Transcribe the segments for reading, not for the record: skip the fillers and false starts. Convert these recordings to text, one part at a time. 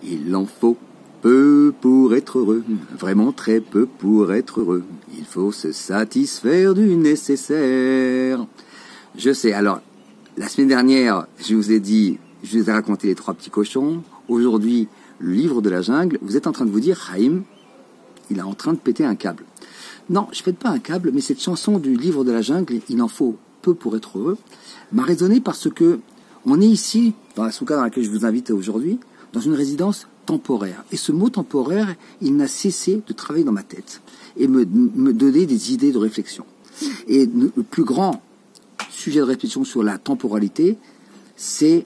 Il en faut peu pour être heureux, vraiment très peu pour être heureux. Il faut se satisfaire du nécessaire. Je sais, alors, la semaine dernière, je vous ai raconté les 3 petits cochons. Aujourd'hui, le livre de la jungle. Vous êtes en train de vous dire, Haïm, il est en train de péter un câble. Non, je ne pète pas un câble, mais cette chanson du livre de la jungle, il en faut peu pour être heureux, m'a résonné parce que on est ici, dans la souka dans laquelle je vous invite aujourd'hui, dans une résidence temporaire. Et ce mot temporaire, il n'a cessé de travailler dans ma tête et me donner des idées de réflexion. Et le plus grand sujet de réflexion sur la temporalité, c'est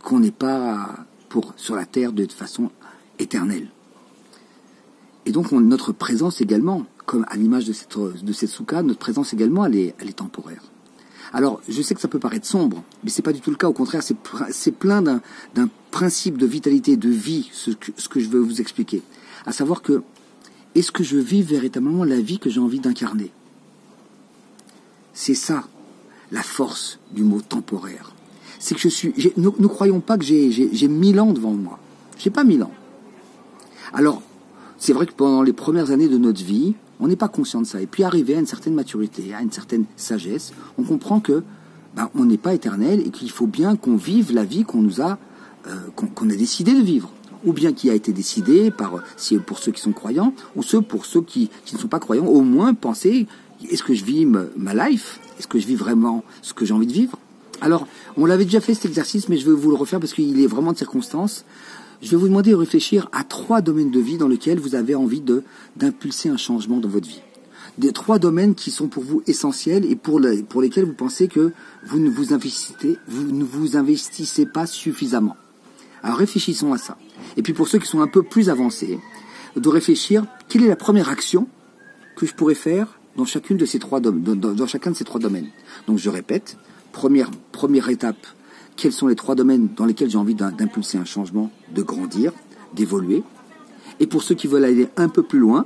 qu'on n'est pas sur la terre de façon éternelle. Et donc notre présence également, comme à l'image de cette souka, notre présence également, elle est temporaire. Alors, je sais que ça peut paraître sombre, mais c'est pas du tout le cas. Au contraire, c'est plein d'un principe de vitalité, de vie, ce que je veux vous expliquer. À savoir que, est-ce que je vis véritablement la vie que j'ai envie d'incarner? C'est ça, la force du mot temporaire. C'est que ne croyons pas que j'ai 1000 ans devant moi. J'ai pas 1000 ans. Alors, c'est vrai que pendant les premières années de notre vie, on n'est pas conscient de ça. Et puis arrivé à une certaine maturité, à une certaine sagesse, on comprend que on n'est pas éternel et qu'il faut bien qu'on vive la vie qu'on a décidé de vivre. Ou bien qui a été décidé pour ceux qui sont croyants, ou pour ceux qui ne sont pas croyants, au moins penser, est-ce que je vis ma life? Est-ce que je vis vraiment ce que j'ai envie de vivre? Alors, on l'avait déjà fait cet exercice, mais je vais vous le refaire parce qu'il est vraiment de circonstance. Je vais vous demander de réfléchir à 3 domaines de vie dans lesquels vous avez envie d'impulser un changement dans votre vie. Des 3 domaines qui sont pour vous essentiels et pour lesquels vous pensez que vous ne vous investissez pas suffisamment. Alors réfléchissons à ça. Et puis pour ceux qui sont un peu plus avancés, de réfléchir quelle est la première action que je pourrais faire dans chacun de ces 3 domaines. Donc je répète, première étape, quels sont les 3 domaines dans lesquels j'ai envie d'impulser un changement, de grandir, d'évoluer. Et pour ceux qui veulent aller un peu plus loin,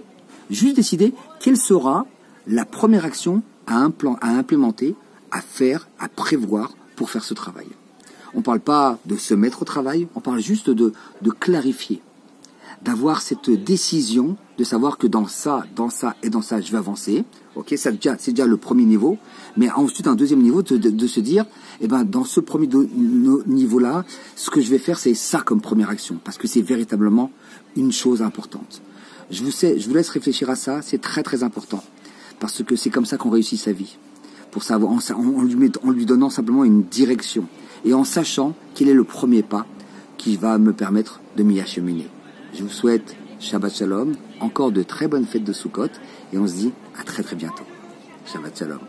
juste décider quelle sera la première action à implémenter, à faire, à prévoir pour faire ce travail. On ne parle pas de se mettre au travail, on parle juste de clarifier, d'avoir cette décision, de savoir que dans ça et dans ça, je vais avancer. Ok, c'est déjà le premier niveau. Mais ensuite, un deuxième niveau, de se dire, dans ce premier niveau-là, ce que je vais faire, c'est ça comme première action. Parce que c'est véritablement une chose importante. Je vous laisse réfléchir à ça, c'est très très important. Parce que c'est comme ça qu'on réussit sa vie. Pour savoir, en lui donnant simplement une direction. Et en sachant quel est le premier pas qui va me permettre de m'y acheminer. Je vous souhaite Shabbat Shalom, encore de très bonnes fêtes de Sukkot, et on se dit à très très bientôt. Shabbat Shalom.